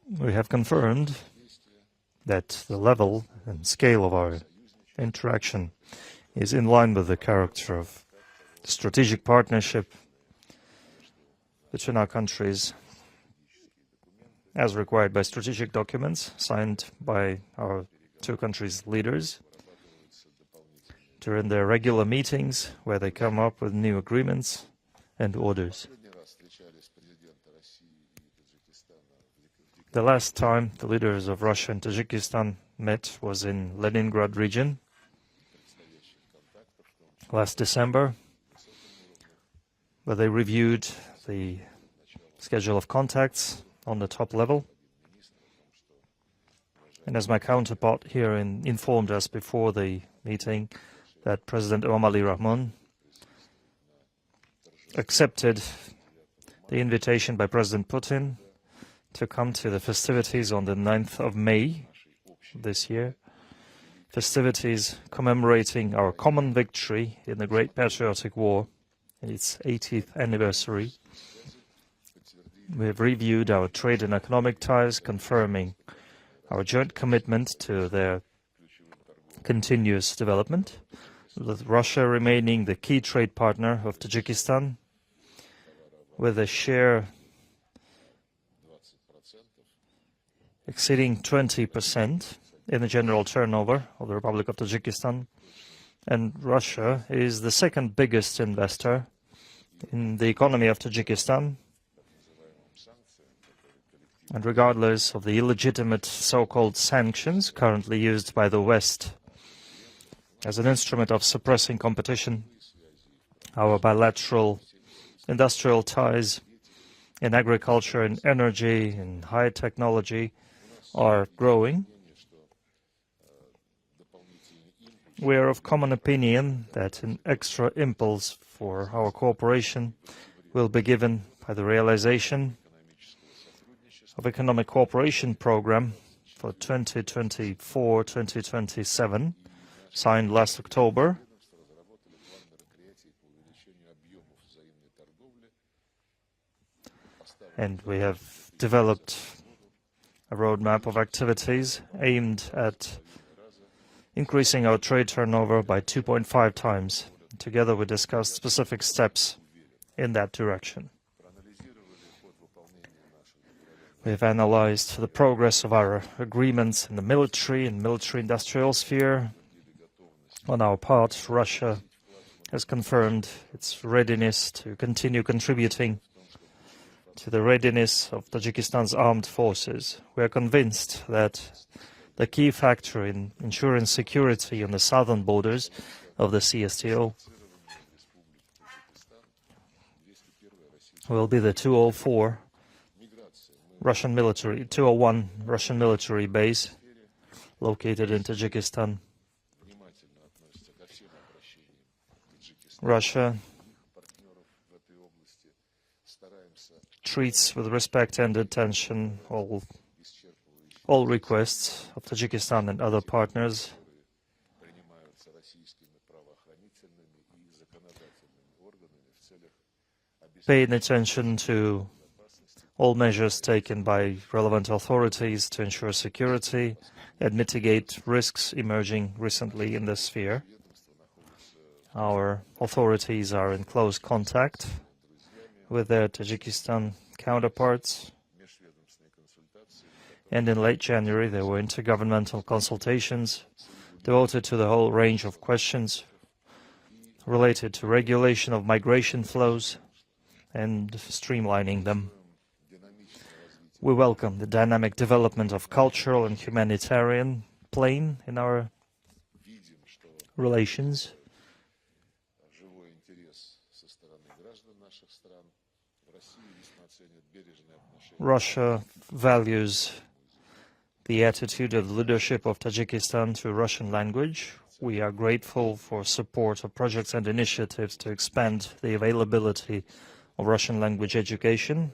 We have confirmed that the level and scale of our interaction is in line with the character of strategic partnership between our countries, as required by strategic documents signed by our two countries' leaders during their regular meetings, where they come up with new agreements and orders. The last time the leaders of Russia and Tajikistan met was in Leningrad region last December, where they reviewed the schedule of contacts on the top level. And as my counterpart here informed us before the meeting, that President Emomali Rahmon accepted the invitation by President Putin to come to the festivities on the 9th of May this year, festivities commemorating our common victory in the Great Patriotic War, in its 80th anniversary. We have reviewed our trade and economic ties, confirming our joint commitment to their continuous development, with Russia remaining the key trade partner of Tajikistan, with a share exceeding 20% in the general turnover of the Republic of Tajikistan. And Russia is the second biggest investor in the economy of Tajikistan. And regardless of the illegitimate so-called sanctions currently used by the West as an instrument of suppressing competition, our bilateral industrial ties in agriculture and energy and high technology are growing. We are of common opinion that an extra impulse for our cooperation will be given by the realization of economic cooperation program for 2024-2027, signed last October. And we have developed a roadmap of activities aimed at increasing our trade turnover by 2.5 times. Together we discussed specific steps in that direction. We have analyzed the progress of our agreements in the military and military-industrial sphere. On our part, Russia has confirmed its readiness to continue contributing to the readiness of Tajikistan's armed forces. We are convinced that the key factor in ensuring security on the southern borders of the CSTO will be the 201 Russian military base located in Tajikistan. Russia treats with respect and attention all requests of Tajikistan and other partners, paying attention to all measures taken by relevant authorities to ensure security and mitigate risks emerging recently in this sphere. Our authorities are in close contact with their Tajikistan counterparts, and in late January there were intergovernmental consultations devoted to the whole range of questions related to regulation of migration flows and streamlining them. We welcome the dynamic development of cultural and humanitarian plane in our relations. Russia values the attitude of the leadership of Tajikistan to Russian language. We are grateful for support of projects and initiatives to expand the availability of Russian language education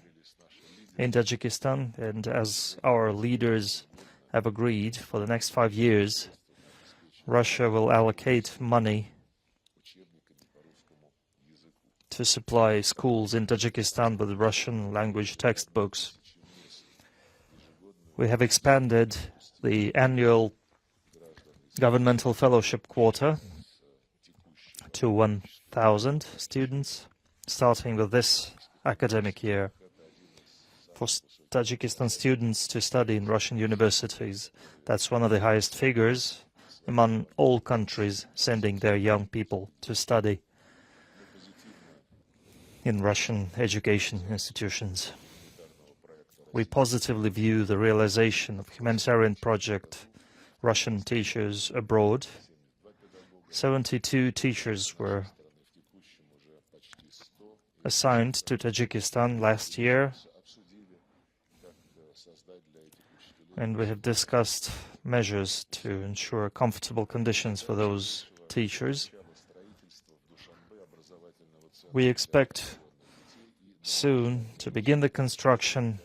in Tajikistan, and as our leaders have agreed, for the next 5 years, Russia will allocate money to supply schools in Tajikistan with Russian language textbooks. We have expanded the annual governmental fellowship quota to 1,000 students, starting with this academic year, for Tajikistan students to study in Russian universities. That's one of the highest figures among all countries sending their young people to study in Russian education institutions. We positively view the realization of humanitarian project Russian teachers abroad. 72 teachers were assigned to Tajikistan last year, and we have discussed measures to ensure comfortable conditions for those teachers. We expect soon to begin the construction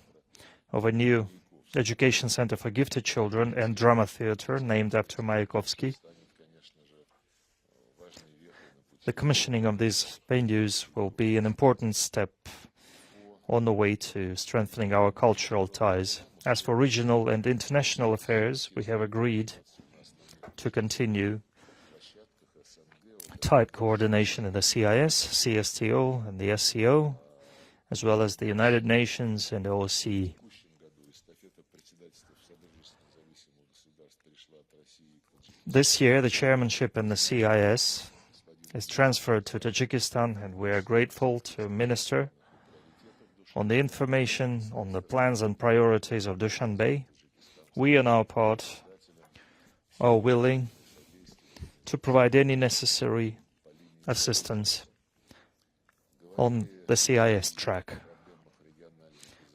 of a new education center for gifted children and drama theater named after Mayakovsky. The commissioning of these venues will be an important step on the way to strengthening our cultural ties. As for regional and international affairs, we have agreed to continue tight coordination in the CIS, CSTO, and the SCO, as well as the United Nations and OSCE. This year, the chairmanship in the CIS is transferred to Tajikistan, and we are grateful to Minister on the information on the plans and priorities of Dushanbe. We, on our part, are willing to provide any necessary assistance on the CIS track.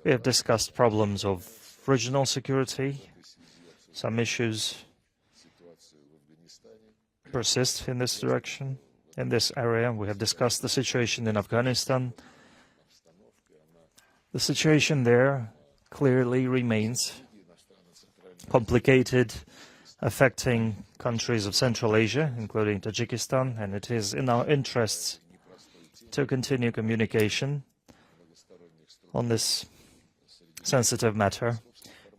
We have discussed problems of regional security. Some issues persist in this direction, in this area. We have discussed the situation in Afghanistan. The situation there clearly remains complicated, affecting countries of Central Asia, including Tajikistan, and it is in our interests to continue communication on this sensitive matter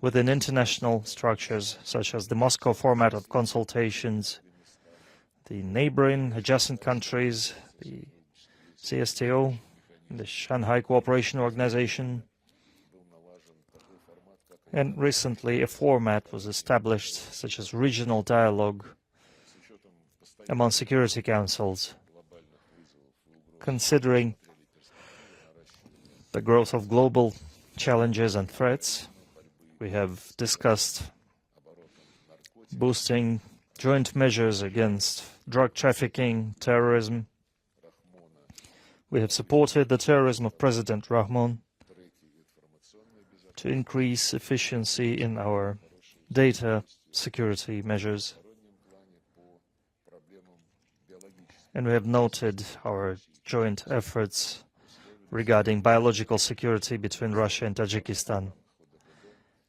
within international structures such as the Moscow format of consultations, the neighboring adjacent countries, the CSTO, the Shanghai Cooperation Organization, and recently a format was established such as regional dialogue among security councils. Considering the growth of global challenges and threats, we have discussed boosting joint measures against drug trafficking, terrorism. We have supported the terrorism of President Rahmon to increase efficiency in our data security measures. And we have noted our joint efforts regarding biological security between Russia and Tajikistan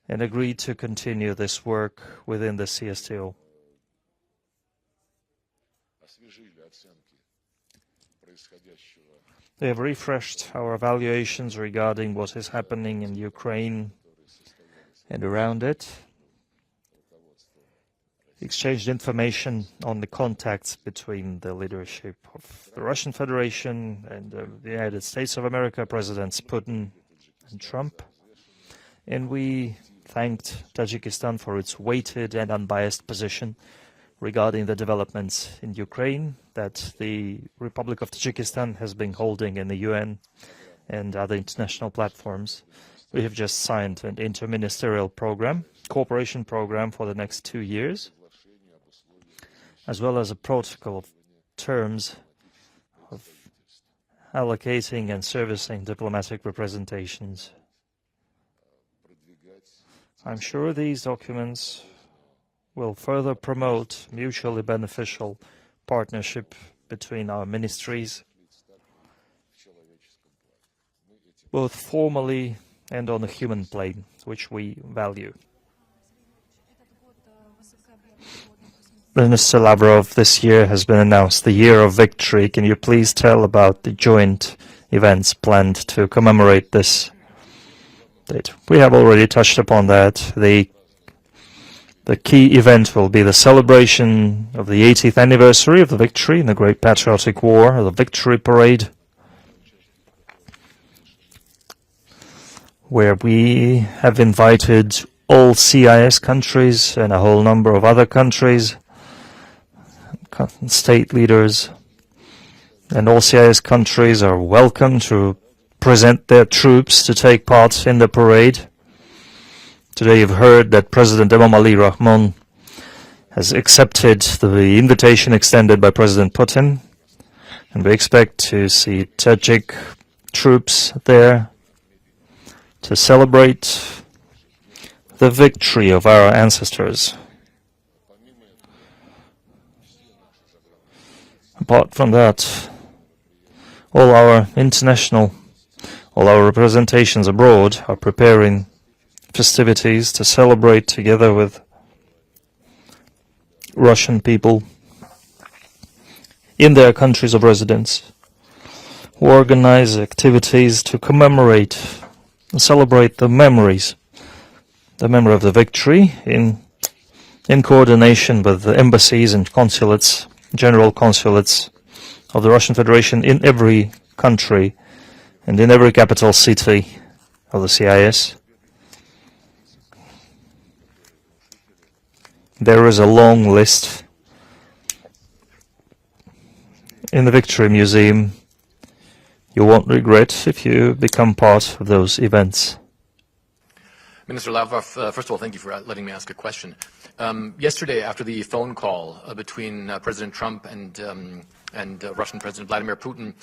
and agreed to continue this work within the CSTO. They have refreshed our evaluations regarding what is happening in Ukraine and around it, exchanged information on the contacts between the leadership of the Russian Federation and the United States of America, Presidents Putin and Trump. And we thanked Tajikistan for its weighted and unbiased position regarding the developments in Ukraine that the Republic of Tajikistan has been holding in the UN and other international platforms. We have just signed an interministerial program, cooperation program for the next 2 years, as well as a protocol of terms of allocating and servicing diplomatic representations. I'm sure these documents will further promote mutually beneficial partnership between our ministries, both formally and on a human plane, which we value. Minister Lavrov, this year has been announced the Year of Victory. Can you please tell about the joint events planned to commemorate this date. We have already touched upon that. The key event will be the celebration of the 80th anniversary of the victory in the Great Patriotic War, the Victory Parade, where we have invited all CIS countries and a whole number of other countries, state leaders, and all CIS countries are welcome to present their troops to take part in the parade. Today you've heard that President Emomali Rahmon has accepted the invitation extended by President Putin, and we expect to see Tajik troops there to celebrate the victory of our ancestors. Apart from that, all our representations abroad are preparing festivities to celebrate together with Russian people in their countries of residence, who organize activities to commemorate and celebrate the memory of the victory in coordination with the embassies and consulates, general consulates of the Russian Federation in every country and in every capital city of the CIS. There is a long list in the Victory Museum. You won't regret if you become part of those events. Minister Lavrov, first of all, thank you for letting me ask a question. Yesterday, after the phone call between President Trump and Russian President Vladimir Putin,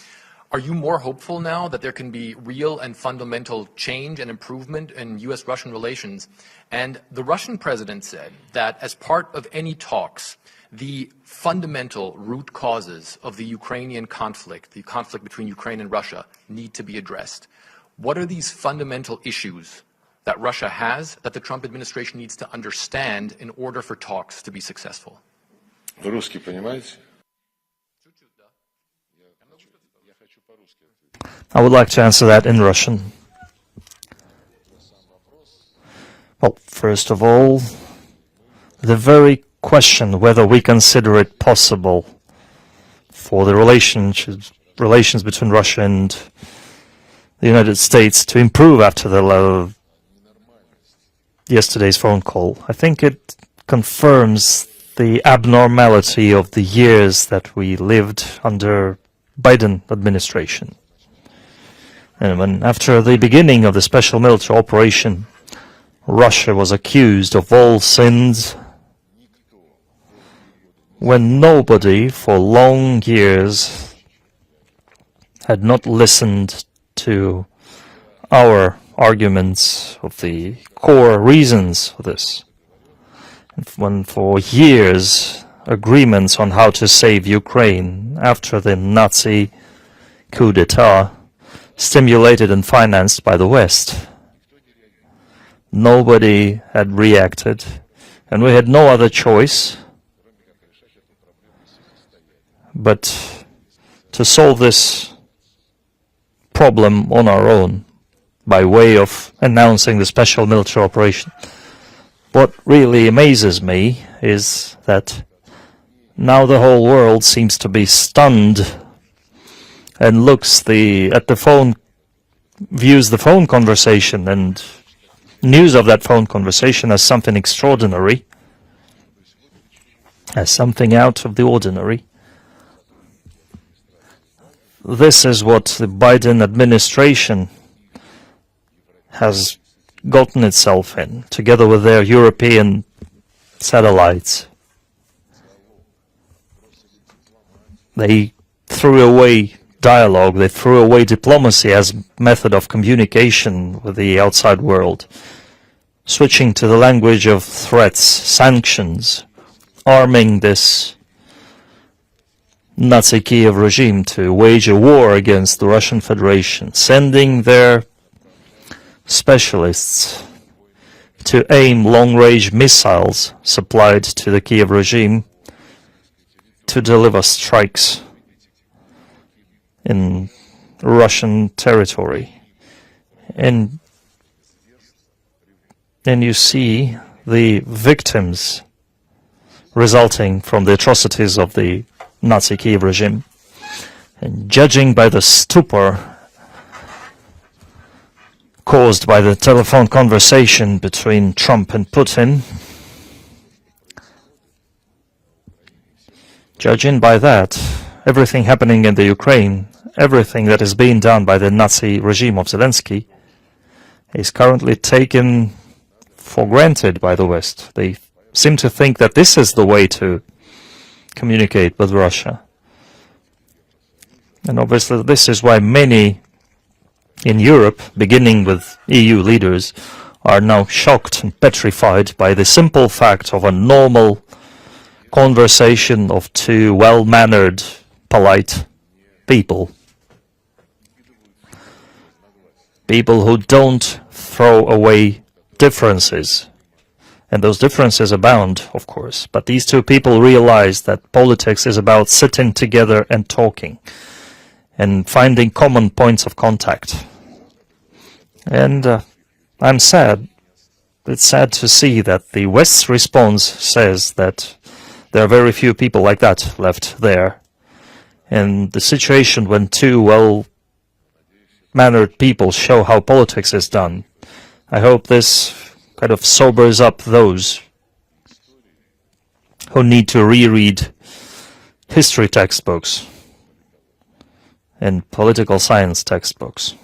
are you more hopeful now that there can be real and fundamental change and improvement in U.S.-Russian relations? And the Russian president said that as part of any talks, the fundamental root causes of the Ukrainian conflict, the conflict between Ukraine and Russia, need to be addressed. What are these fundamental issues that Russia has that the Trump administration needs to understand in order for talks to be successful? Русский понимаете? I would like to answer that in Russian. Well, first of all, the very question whether we consider it possible for the relations between Russia and the United States to improve after yesterday's phone call, I think it confirms the abnormality of the years that we lived under Biden administration. And when, after the beginning of the special military operation, Russia was accused of all sins, when nobody for long years had not listened to our arguments of the core reasons for this, and when for years agreements on how to save Ukraine after the Nazi coup d'etat, stimulated and financed by the West, nobody had reacted, and we had no other choice but to solve this problem on our own by way of announcing the special military operation. What really amazes me is that now the whole world seems to be stunned and views the phone conversation and news of that phone conversation as something extraordinary, as something out of the ordinary. This is what the Biden administration has gotten itself in, together with their European satellites. They threw away dialogue, they threw away diplomacy as method of communication with the outside world, switching to the language of threats, sanctions, arming this Nazi Kyiv regime to wage a war against the Russian Federation, sending their specialists to aim long-range missiles supplied to the Kyiv regime to deliver strikes in Russian territory. And and you see the victims resulting from the atrocities of the Nazi Kyiv regime. And judging by the stupor caused by the telephone conversation between Trump and Putin, judging by that, everything happening in the Ukraine, everything that is being done by the Nazi regime of Zelensky is currently taken for granted by the West. They seem to think that this is the way to communicate with Russia. And obviously this is why many in Europe, beginning with EU leaders, are now shocked and petrified by the simple fact of a normal conversation of two well-mannered, polite people. People who don't throw away differences. And those differences abound, of course. But these two people realize that politics is about sitting together and talking and finding common points of contact. And I'm sad. It's sad to see that the West's response says that there are very few people like that left there. And the situation when two well-mannered people show how politics is done, I hope this kind of sobers up those who need to reread history textbooks and political science textbooks.